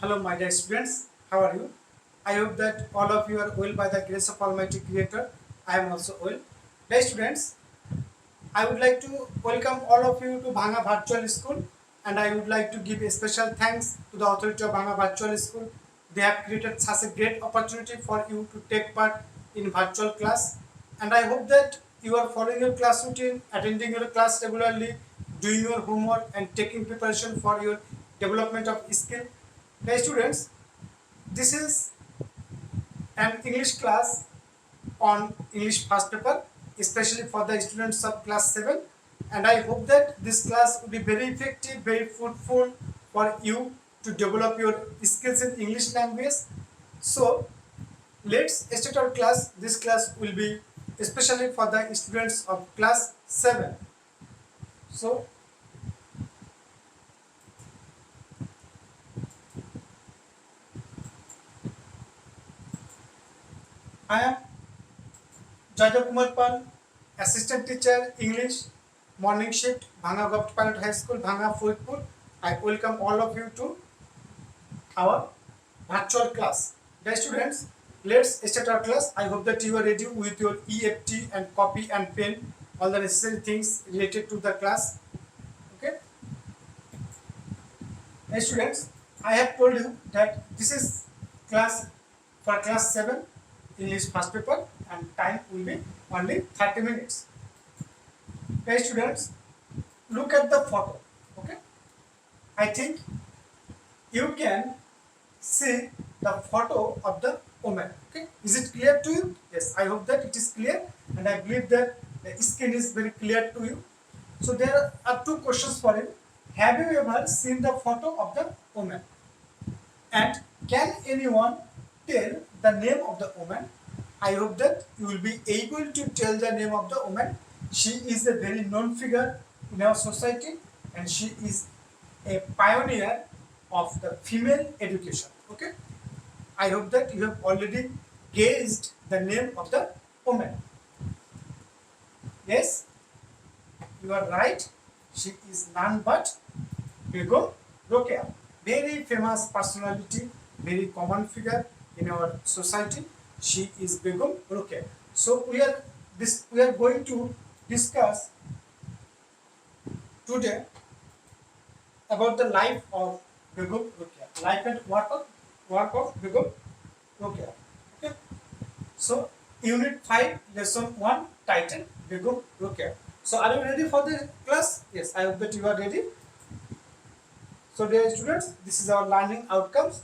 Hello, my dear students. How are you? I hope that all of you are well by the grace of Almighty Creator. I am also well. Dear students, I would like to welcome all of you to Bhanga Virtual School, and I would like to give a special thanks to the authority of Bhanga Virtual School. They have created such a great opportunity for you to take part in virtual class, and I hope that you are following your class routine, attending your class regularly, doing your homework, and taking preparation for your development of skill. Dear students, this is an English class on English first paper, especially for the students of class 7, and I hope that this class will be very effective, very fruitful for you to develop your skills in English language. So let's start our class. This class will be especially for the students of class 7. So I am Jaydev, Assistant Teacher English, Morning Shift, Bhanga Govt Pilot High School, Bhanga Faridpur. I welcome all of you to our virtual class. Dear students, let's start our class. I hope that you are ready with your EFT and copy and pen, all the necessary things related to the class. Okay. Dear students, I have told you that this is class for class 7 English first paper, and time will be only 30 minutes. Okay, students, look at the photo. Okay, I think you can see the photo of the woman. Okay, is it clear to you? Yes, I hope that it is clear, and I believe that the skin is very clear to you. So there are two questions for you. Have you ever seen the photo of the woman? And can anyone tell the name of the woman? I hope that you will be able to tell the name of the woman. She is a very known figure in our society, and she is a pioneer of the female education. Okay, I hope that you have already guessed the name of the woman. Yes, you are right. She is none but Begum Rokeya. Very famous personality, very common figure in our society. She is Begum Rokeya. So we are going to discuss today about the life of Begum Rokeya, life and work of Begum Rokeya. Okay. So Unit 5, Lesson 1, title Begum Rokeya. So are you ready for the class? Yes, I hope that you are ready. So dear students, this is our learning outcomes.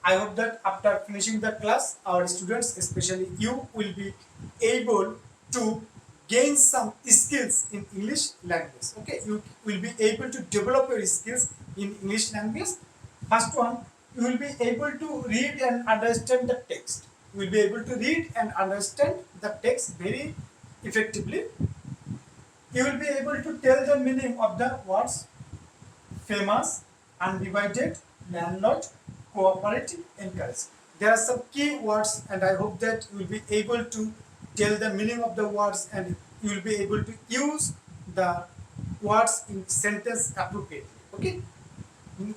I hope that after finishing the class, our students, especially you, will be able to gain some skills in English language. Okay, you will be able to develop your skills in English language. First one, you will be able to read and understand the text. You will be able to read and understand the text very effectively. You will be able to tell the meaning of the words famous, undivided, landlord, cooperative, encourage. There are some key words, and I hope that you will be able to tell the meaning of the words, and you will be able to use the words in sentence appropriately. Okay.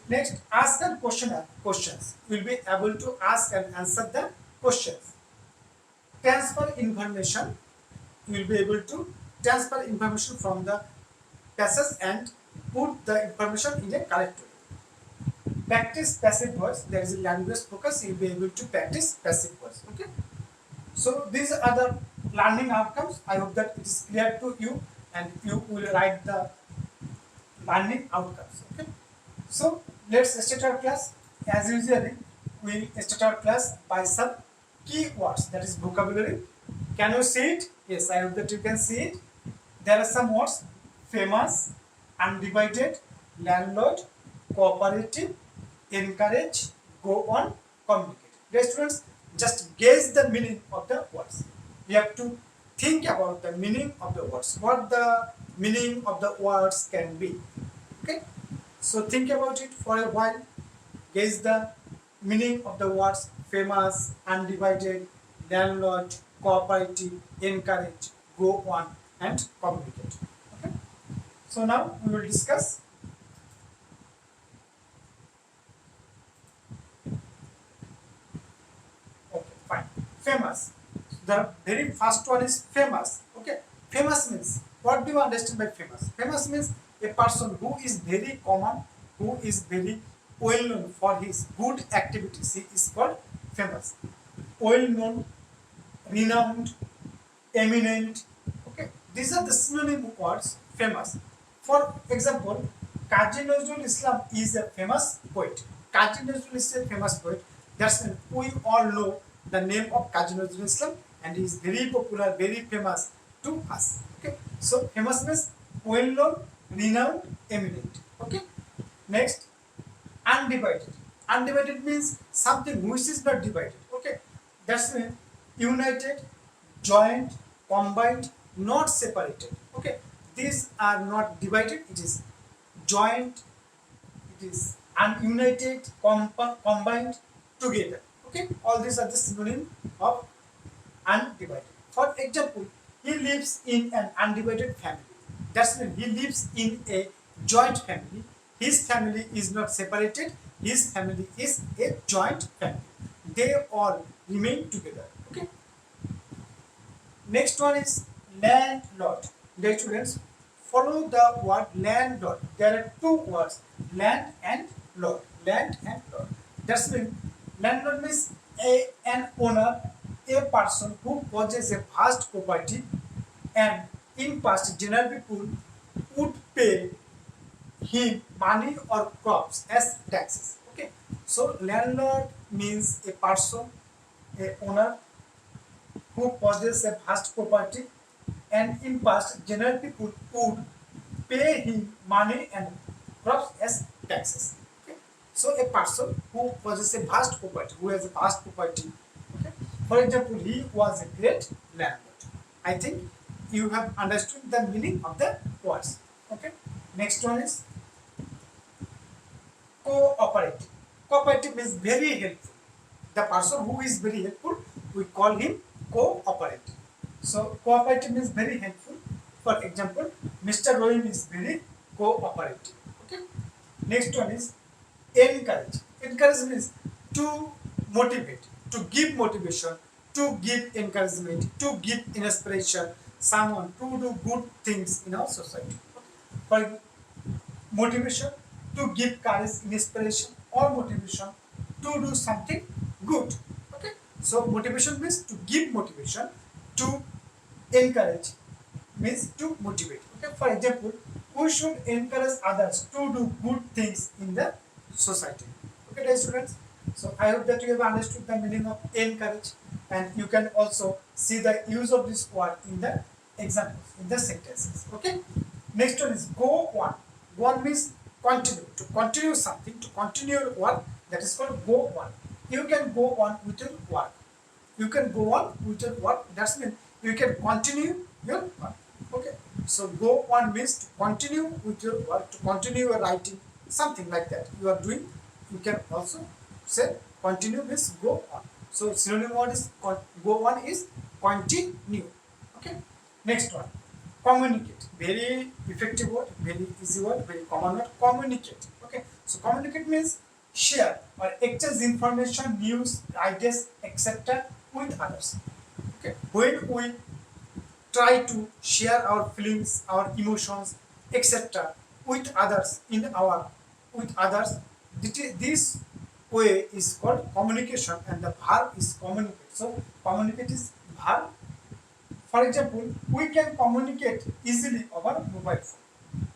Next, ask and questions. You will be able to ask and answer the questions. Transfer information. You will be able to transfer information from the passage and put the information in a correct way. Practice passive voice. There is a language focus. You will be able to practice passive voice. Okay. So these are the learning outcomes. I hope that it is clear to you, and you will write the learning outcomes. Okay. So let's start our class. As usually, we start our class by some key words, that is vocabulary. Can you see it? Yes, I hope that you can see it. There are some words: famous, undivided, landlord, cooperative, encourage, go on, communicate. Dear students, just guess the meaning of the words. You have to think about the meaning of the words, what the meaning of the words can be. Okay, so think about it for a while. Guess the meaning of the words famous, undivided, landlord, cooperative, encourage, go on, and communicate. Okay, so now we will discuss famous. The very first one is famous. Okay, famous means, what do you understand by famous? Famous means a person who is very common, who is very well known for his good activities. He is called famous. Well known, renowned, eminent. Okay, these are the synonym words famous. For example, Kazi Nazrul Islam is a famous poet. Kazi Nazrul is a famous poet. That's when we all know the name of Kazi Nazrul Islam, and he is very popular, very famous to us. Okay, so famous means well known, renowned, eminent. Okay, next, undivided. Undivided means something which is not divided. Okay, that's mean united, joined, combined, not separated. Okay, these are not divided. It is joined. It is ununited, combined together. Okay, all these are the synonym of undivided. For example, he lives in an undivided family. That's mean he lives in a joint family. His family is not separated. His family is a joint family. They all remain together. Okay. Next one is landlord. Dear students, follow the word landlord. There are two words, land and lord. Land and lord. That's mean landlord means an owner, a person who possesses a vast property, and in past general people would pay him money or crops as taxes. Okay, so landlord means a person, a owner who possesses a vast property, and in past general people would pay him money and crops as taxes. Okay, so a person who possesses a vast property, who has a vast property. Okay, for example, he was a great landlord. I think you have understood the meaning of the words. Okay, next one is cooperative. Cooperative means very helpful. The person who is very helpful, we call him cooperative. So cooperative means very helpful. For example, Mr. Rohim is very cooperative. Okay. Next one is encourage. Encourage means to motivate, to give motivation, to give encouragement, to give inspiration, someone to do good things in our society. For motivation, to give courage, inspiration, or motivation to do something good. Okay, so motivation means to give motivation, to encourage means to motivate. Okay, for example, we should encourage others to do good things in the society. Okay, dear students, so I hope that you have understood the meaning of encourage, and you can also see the use of this word in the examples, in the sentences. Okay, next one is go on. Go on means continue, to continue something, to continue your work, that is called go on. You can go on with your work. You can go on with your work, that's mean you can continue your work. Okay, so go on means to continue with your work, to continue your writing, something like that you are doing. You can also say continue means go on. So synonym word is go on is continue. Okay, next one, communicate. Very effective word, very easy word, very common word, communicate. Okay, so communicate means share or exchange information, news, ideas, etc. with others. Okay, when we try to share our feelings, our emotions, etc. with others, this way is called communication, and the verb is communicate. So communicate is verb. For example, we can communicate easily over mobile phone.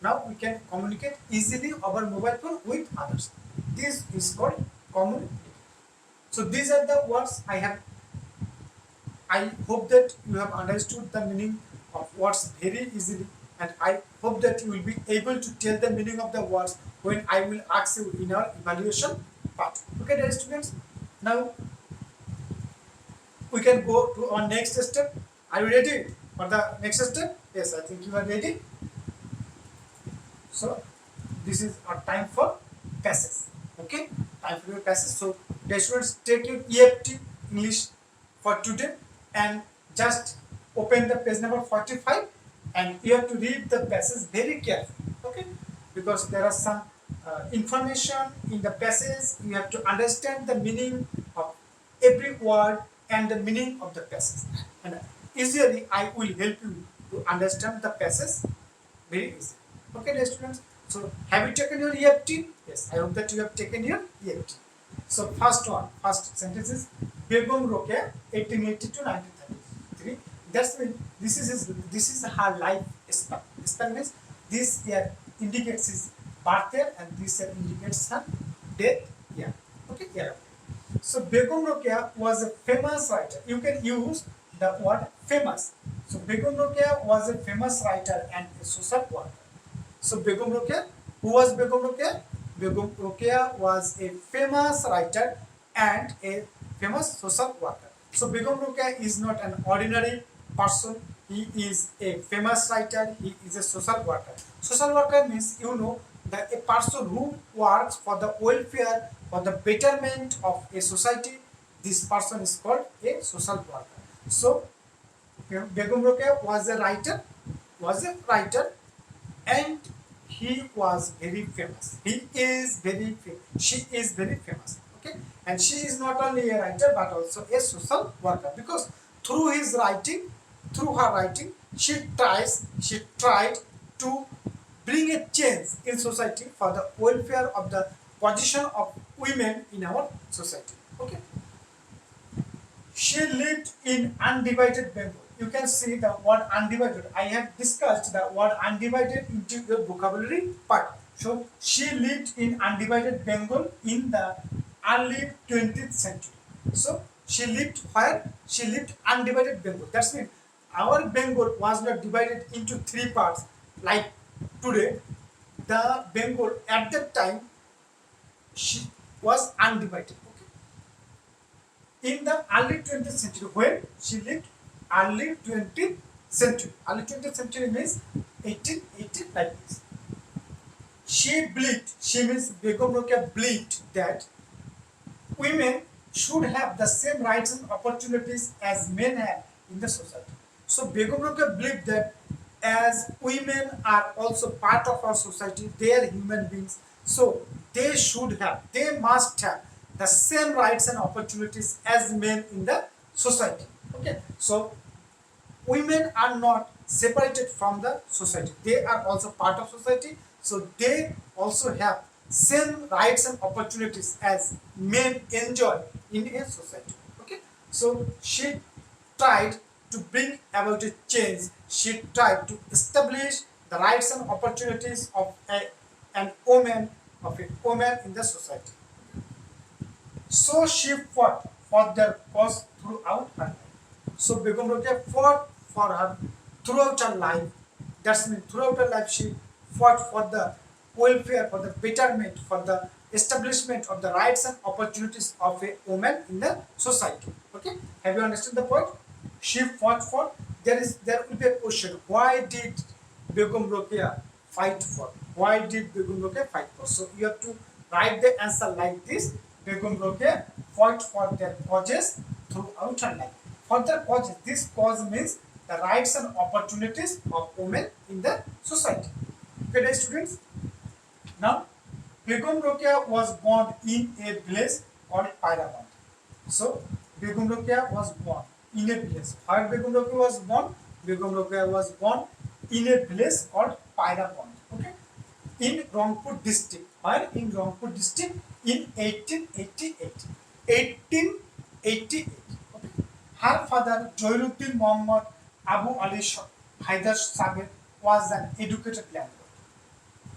Now we can communicate easily over mobile phone with others. This is called communicate. So these are the words I have. I hope that you have understood the meaning of words very easily, and I hope that you will be able to tell the meaning of the words when I will ask you in our evaluation part. Okay, dear students. Now we can go to our next step. Are you ready for the next step? Yes, I think you are ready. So this is our time for passage. Okay, time for your passage. So dear students, take your EFT English for today and just open the page number 45, and you have to read the passage very carefully. Okay, because there are some information in the passage. You have to understand the meaning of every word and the meaning of the passage. And usually I will help you to understand the passage very easy. Okay, dear students. So have you taken your EFT? Yes, I hope that you have taken your EFT. So first sentence is Begum Rokeya, 1880 to 1933. That's mean this is her life span. Span means this year indicates his birth year and this year indicates her death year. Okay, year. So Begum Rokeya was a famous writer. You can use the word famous. So Begum Rokeya was a famous writer and a social worker. So Begum Rokeya, who was Begum Rokeya? Begum Rokeya was a famous writer and a famous social worker. So Begum Rokeya is not an ordinary person. He is a famous writer. He is a social worker. Social worker means that a person who works for the welfare, for the betterment of a society. This person is called a social worker. So Begum Rokeya was a writer, and he was very famous. She is very famous. Okay, and she is not only a writer but also a social worker, because through her writing, she tried to bring a change in society for the welfare of the position of women in our society. Okay. She lived in undivided Bengal. You can see the word undivided. I have discussed the word undivided into the vocabulary part. So she lived in undivided Bengal in the early 20th century. So she lived where? She lived undivided Bengal. That's means our Bengal was not divided into three parts like today. The Bengal at that time she was undivided. In the early 20th century, when she lived early 20th century. Early 20th century means 1880 like this. She means Begum Rokeya believed that women should have the same rights and opportunities as men have in the society. So Begum Rokeya believed that as women are also part of our society, they are human beings, so they must have the same rights and opportunities as men in the society. Okay, so women are not separated from the society, they are also part of society, so they also have same rights and opportunities as men enjoy in a society. Okay, so she tried to bring about a change. She tried to establish the rights and opportunities of a woman in the society. So she fought for their cause throughout her life. So Begum Rokeya fought for her throughout her life. That means throughout her life she fought for the welfare, for the betterment, for the establishment of the rights and opportunities of a woman in the society. Okay, have you understood the point? She fought for. There will be a question: why did Begum Rokeya fight for? Why did Begum Rokeya fight for? So you have to write the answer like this: Begum Rokeya fought for their causes throughout her life. For their causes, this cause means the rights and opportunities of women in the society. Okay, dear students. Now, Begum Rokeya was born in a village called Faridpur. So, Begum Rokeya was born in a village. Where Begum Rokeya was born? Begum Rokeya was born in a village called Faridpur. Okay, in Rangpur district. Where in Rangpur district in 1888. 1888. Okay. Her father Jaydev Muhammad Abu Ali Haidar Sabir was an educated landlord.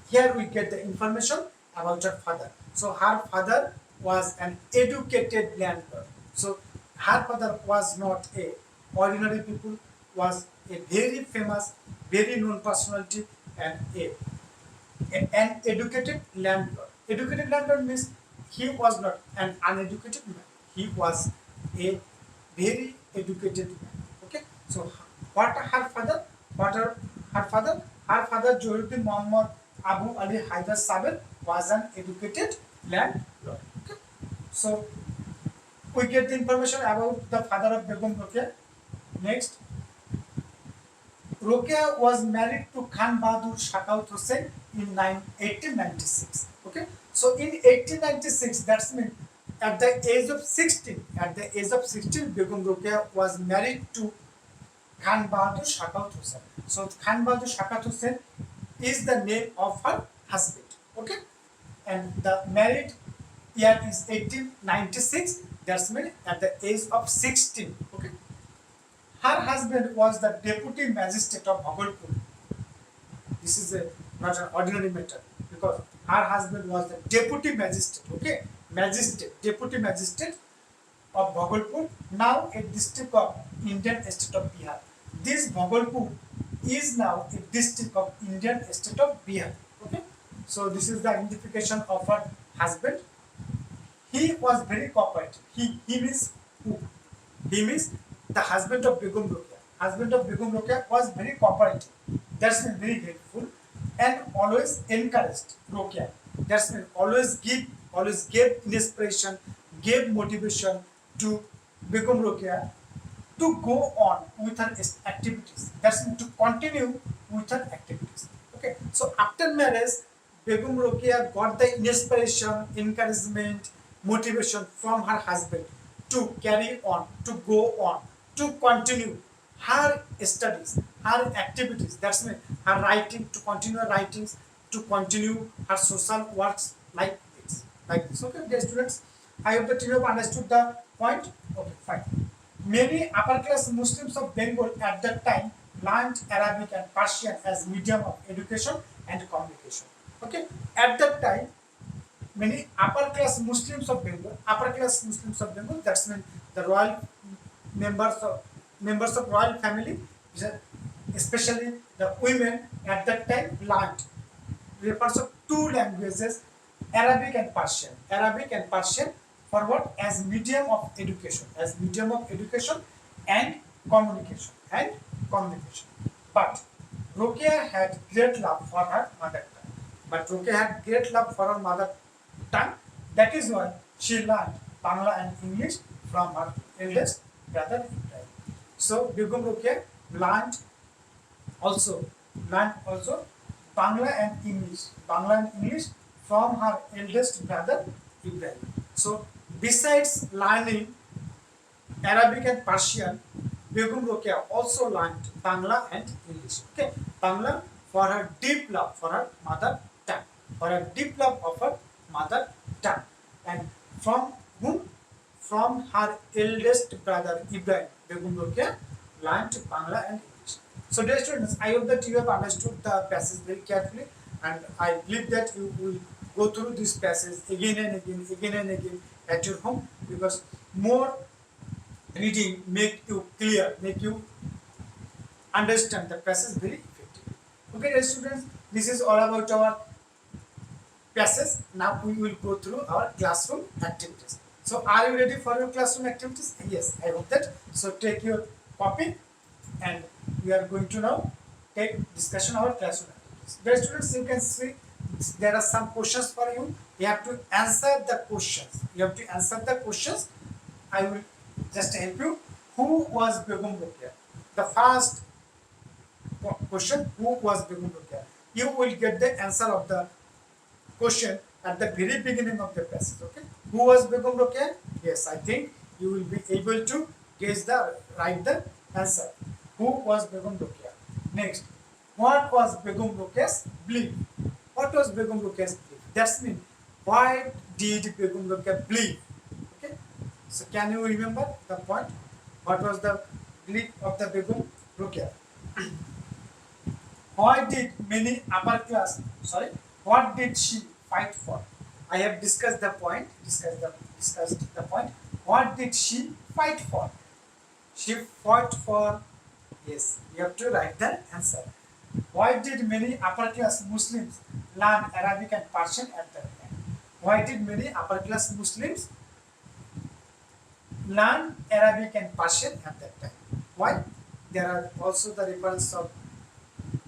Here we get the information about her father. So her father was an educated landlord. So her father was not a ordinary people, was a very famous, very known personality and an educated landlord. Educated landlord means he was not an uneducated man. He was a very educated man. Okay. So what her father? Her father Jaydev Muhammad Abu Ali Haidar Sabir was an educated landlord. Okay. So we get the information about the father of Begum Rokeya. Next, Rokeya was married to Khan Bahadur Shakaut Hussain in 1896. Okay. So in 1896, that's mean at the age of 16, Begum Rokeya was married to Khan Bahadur Shakat Hussain. So Khan Bahadur Shakat Hussain is the name of her husband. Okay, and the married year is 1896. That's mean at the age of 16. Okay, her husband was the deputy magistrate of Bhagalpur. This is not an ordinary matter because her husband was the deputy magistrate. Okay, deputy magistrate of Bhagalpur, now a district of Indian state of Bihar. This Bhagalpur is now a district of Indian state of Bihar. Okay, so this is the identification of her husband. He was very cooperative. He means who? He means the husband of Begum Rokeya. Husband of Begum Rokeya was very cooperative. That's been very helpful and always encouraged Rokeya. That's mean always gave inspiration, gave motivation to Begum Rokeya to go on with her activities. That's mean to continue with her activities. Okay. So after marriage, Begum Rokeya got the inspiration, encouragement, motivation from her husband to carry on, to go on, to continue her studies, her activities. That's mean her writing, to continue her writings, to continue her social works like this. Okay, dear students, I hope that you have understood the point. Okay, fine. Many upper class Muslims of Bengal at that time learned Arabic and Persian as medium of education and communication. Okay, at that time, many upper class Muslims of Bengal, that's mean the royal members of royal family, especially the women at that time learned refers of two languages, Arabic and Persian. Arabic and Persian for what? As medium of education, and communication. But Rokeya had great love for her mother tongue. That is why she learned Bangla and English from her eldest brother Ibrahim. So Begum Rokeya learned also Bangla and English from her eldest brother Ibrahim. So besides learning Arabic and Persian, Begum Rokeya also learned Bangla and English. Okay, Bangla for her deep love for her mother tongue, and from whom? From her eldest brother Ibrahim, Begum Rokeya learned Bangla and English. So dear students, I hope that you have understood the passage very carefully, and I believe that you will go through this passage again and again at your home, because more reading make you clear, make you understand the passage very effectively. Okay, dear students, this is all about our passage. Now we will go through our classroom activities. So are you ready for your classroom activities? Yes, I hope that. So take your copy and we are going to now take discussion our classroom activities. Dear students, you can see there are some questions for you. You have to answer the questions. I will just help you. Who was Begum Rokeya? The first question, who was Begum Rokeya? You will get the answer of the question at the very beginning of the passage. Okay, who was Begum Rokeya? Yes, I think you will be able to write the answer. Who was Begum Rokeya? Next, what was Begum Rokeya's belief? What was Begum Rokeya's belief? That's mean, why did Begum Rokeya believe? Okay, so can you remember the point? What was the belief of the Begum Rokeya? Why did many upper class? What did she fight for? I have discussed the point. What did she fight for? She fought for. Yes, you have to write the answer. Why did many upper class Muslims learn Arabic and Persian at that time? Why did many upper class Muslims learn Arabic and Persian at that time? Why? There are also the reference of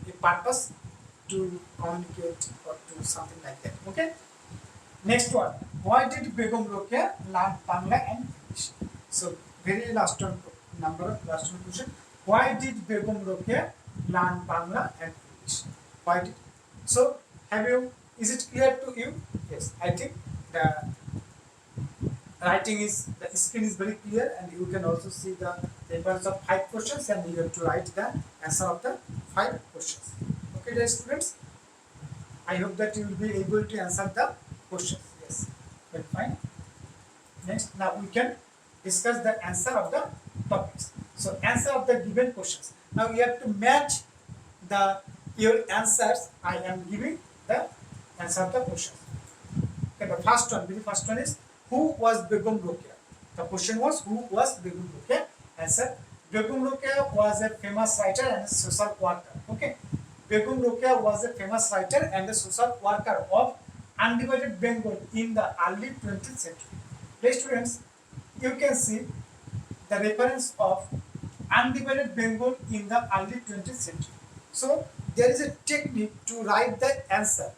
a purpose to communicate or do something like that. Okay. Next one. Why did Begum Rokeya learn Bangla and English? So very last one question. Why did Begum Rokeya learn Bangla and English? Why did? So is it clear to you? Yes, I think the writing is, the screen is very clear, and you can also see the reference of 5 questions, and you have to write the answer of the 5 questions. Okay, dear students, I hope that you will be able to answer the questions. Yes, very fine. Next, now we can discuss the answer of the topics. So, answer of the given questions. Now you have to match the your answers. I am giving the answer of the questions. Okay, the first one is, who was Begum Rokeya? The question was, who was Begum Rokeya? Answer: Begum Rokeya was a famous writer and a social worker. Okay, Begum Rokeya was a famous writer and a social worker of undivided Bengal in the early 20th century. Dear students, you can see the reference of undivided Bengal in the early 20th century. So there is a technique to write the answer.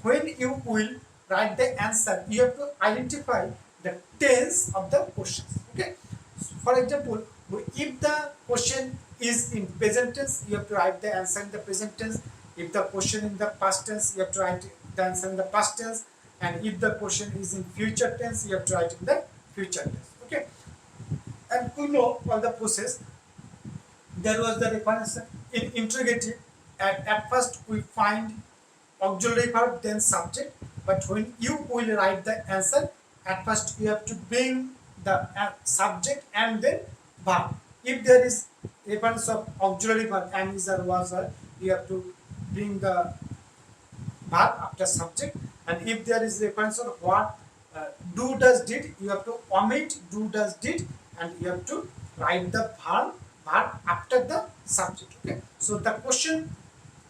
When you will write the answer, you have to identify the tense of the questions. Okay. So for example, if the question is in present tense, you have to write the answer in the present tense. If the question in the past tense, you have to write the answer in the past tense. And if the question is in future tense, you have to write in the future tense. Okay. And we know all the process. There was the reference in interrogative. At first we find auxiliary verb, then subject. But when you will write the answer, at first you have to bring the subject and then verb. If there is reference of auxiliary verb, am, is, or, was, or, you have to bring the verb after subject. And if there is reference of what, do, does, did, you have to omit do, does, did, and you have to write the verb after the subject. Okay. So the question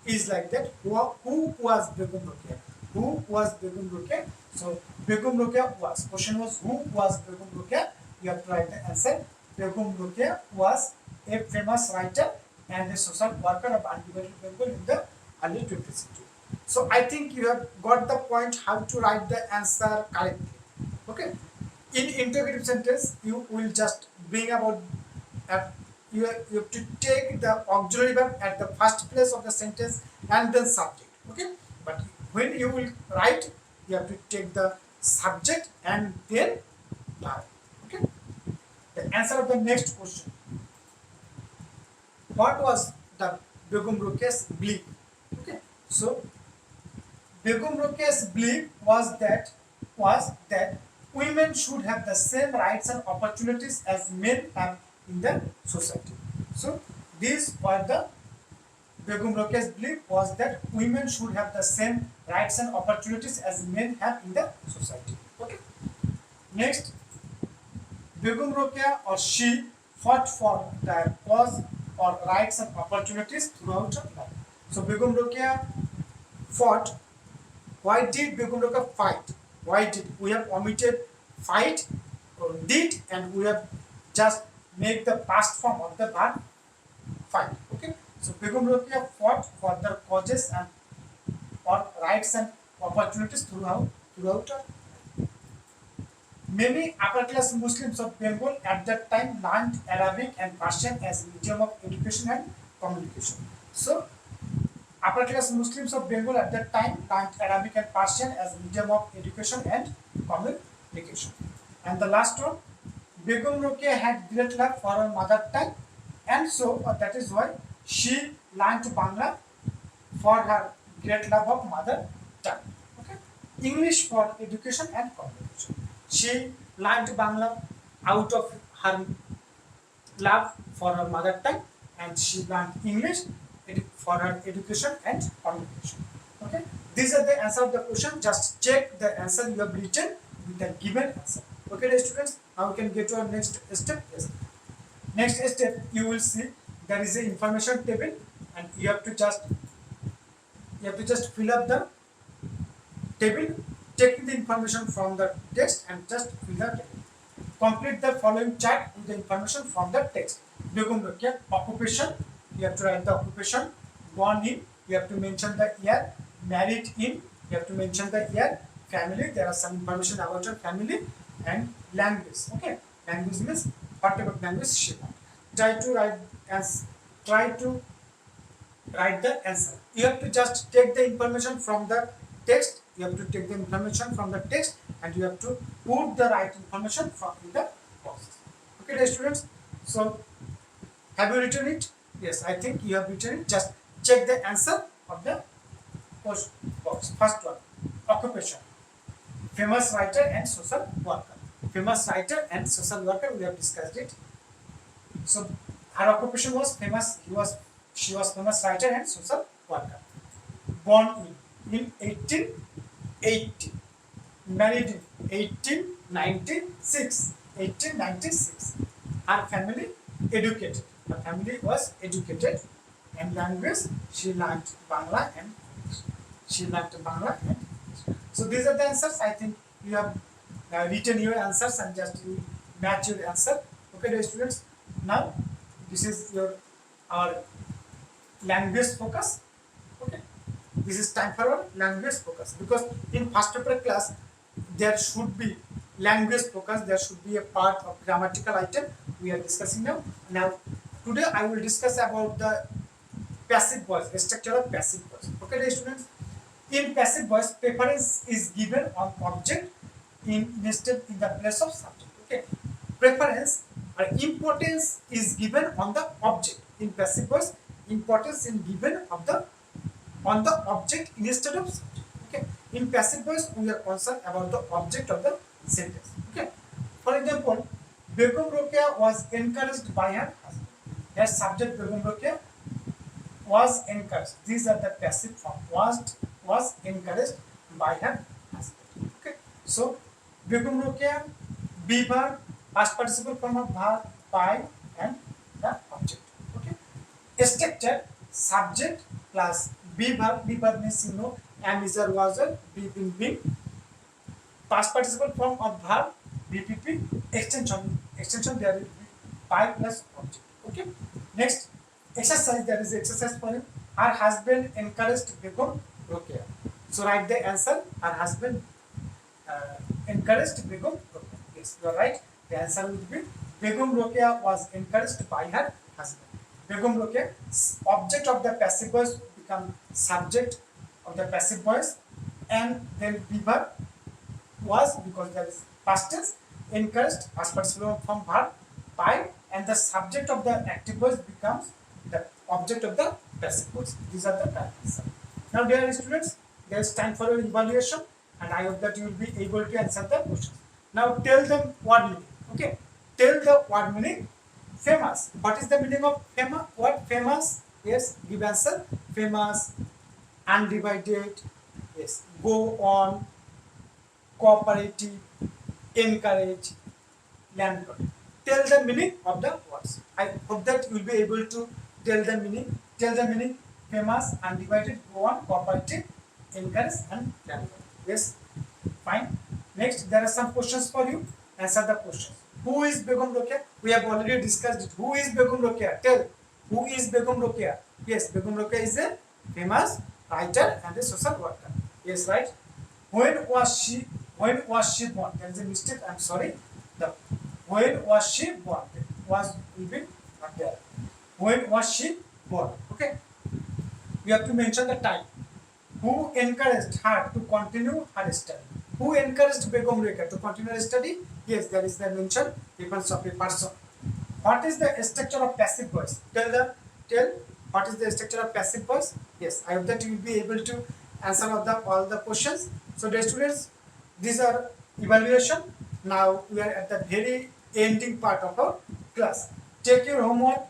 is like that: who was Begum Rokeya? Who was Begum Rokeya? So Begum Rokeya was. Question was, who was Begum Rokeya? You have to write the answer. Begum Rokeya was a famous writer and a social worker of undivided Bengal in the early 20th century. So I think you have got the point how to write the answer correctly. Okay. In interrogative sentence, you will just bring about you have to take the auxiliary verb at the first place of the sentence and then subject. Okay. But when you will write, you have to take the subject and then verb. Okay. The answer of the next question: what was the Begum Rokeya's belief? Okay. So Begum Rokeya's belief was that women should have the same rights and opportunities as men have in the society. So these were the Begum Rokeya's belief was that women should have the same rights and opportunities as men have in the society. Okay. Next, Begum Rokeya or she fought for the cause or rights and opportunities throughout her life. So Begum Rokeya fought. Why did Begum Rokeya fight? Why did we have omitted fight or did, and we have just make the past form of the verb fight. Okay. So Begum Rokeya fought for the causes and or rights and opportunities throughout her. Many upper class Muslims of Bengal at that time learned Arabic and Persian as medium of education and communication. So upper class Muslims of Bengal at that time learned Arabic and Persian as medium of education and communication. And the last one, Begum Rokeya had great love for her mother tongue, and so that is why she learned Bhanga for her great love of mother tongue. Okay? English for education and communication. She learned Bangla out of her love for her mother tongue, and she learned English for her education and communication. Okay? These are the answer of the question. Just check the answer you have written with the given answer. Okay, dear students. Now we can get to our next step. Yes. Next step, you will see there is a information table, and you have to just fill up the table, taking the information from the text and just fill the table. Complete the following chart with the information from the text. Begum Rokeya, occupation, you have to write the occupation. Born in, you have to mention the year. Married in, you have to mention the year. Family, there are some information about your family. And language. Okay, language means whatever language she wants. Try to write the answer. You have to just take the information from the text. You have to take the information from the text and you have to put the right information from in the boxes. Okay, dear students. So, have you written it? Yes, I think you have written it. Just check the answer of the box. First one, occupation. Famous writer and social worker. Famous writer and social worker. We have discussed it. So, her occupation was famous. She was famous writer and social worker. Born in 1880. Married in 1896. 1896. Her family educated. Her family was educated, and language she learned Bangla and English. She learned Bangla and English. So these are the answers. I think you have written your answers and just you match your answer. Okay, dear students. Now this is our language focus. Okay, this is time for our language focus, because in first paper class there should be language focus. There should be a part of grammatical item we are discussing now. Now today I will discuss about the passive voice, the structure of passive voice. Okay, dear students. In passive voice, preference is given on object instead in the place of subject. Okay, preference or importance is given on the object. In passive voice, importance is given on the object instead of subject. Okay, in passive voice we are concerned about the object of the sentence. Okay, for example, Begum Rokeya was encouraged by her husband. Her subject Begum Rokeya was encouraged. These are the passive form. Was encouraged by her husband. Okay, so Begum Rokeya, be verb, past participle form of verb, by, and the object. Okay, structure subject plus be verb. Be verb means am, is, or, was, or, be, been. Past participle form of verb, BPP, extension there will be by plus object. Okay, next exercise, there is exercise for him. Her husband encouraged Begum Rokeya. So write the answer. Her husband encouraged Begum Rokeya. Yes, you are right. The answer will be Begum Rokeya was encouraged by her husband. Begum Rokeya, object of the passive voice become subject of the passive voice, and then be verb was, because there is past tense, encouraged, past participle from verb, by, and the subject of the active voice becomes the object of the passive voice. These are the correct answers. Now, dear students, there is time for your evaluation, and I hope that you will be able to answer the questions. Now, tell them word meaning. Okay, tell the word meaning. Famous. What is the meaning of famous? What famous? Yes, give answer. Famous, undivided. Yes, go on, cooperative, encourage, land. Tell the meaning of the words. I hope that you will be able to tell the meaning. Tell the meaning. Famous, undivided, go on, cooperative, encourage, and land. Yes, fine. Next, there are some questions for you. Answer the questions. Who is Begum Rokeya? We have already discussed it. Who is Begum Rokeya? Tell. Who is Begum Rokeya? Yes, Begum Rokeya is a famous writer and a social worker. Yes, right. When was she born? There is a mistake. I'm sorry. When was she born? Was will be not there. When was she born? Okay. We have to mention the time. Who encouraged her to continue her study? Who encouraged Begum Rokeya to continue her study? Yes, there is the mention. Depends of a person. What is the structure of passive voice? Tell what is the structure of passive voice? Yes, I hope that you will be able to answer all the questions. So, dear students, these are evaluation. Now we are at the very ending part of our class. Take your homework,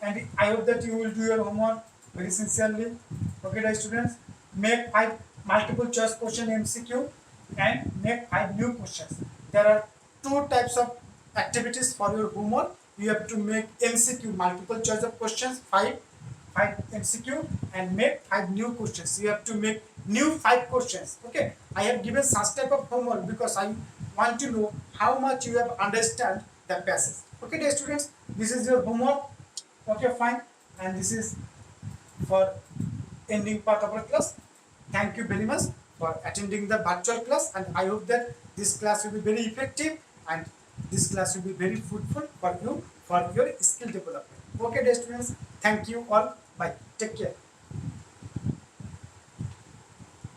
and I hope that you will do your homework very sincerely. Okay, dear students, make 5 multiple choice question MCQ and make 5 new questions. There are 2 types of activities for your homework. You have to make MCQ, multiple choice of questions, 5 MCQ, and make 5 new questions. You have to make new 5 questions. Okay, I have given such type of homework because I want to know how much you have understand the passage. Okay, dear students, this is your homework. Okay, fine, and this is for ending part of our class. Thank you very much for attending the virtual class, and I hope that this class will be very effective and this class will be very fruitful for you for your skill development. Okay, dear students, thank you all. Bye. Take care.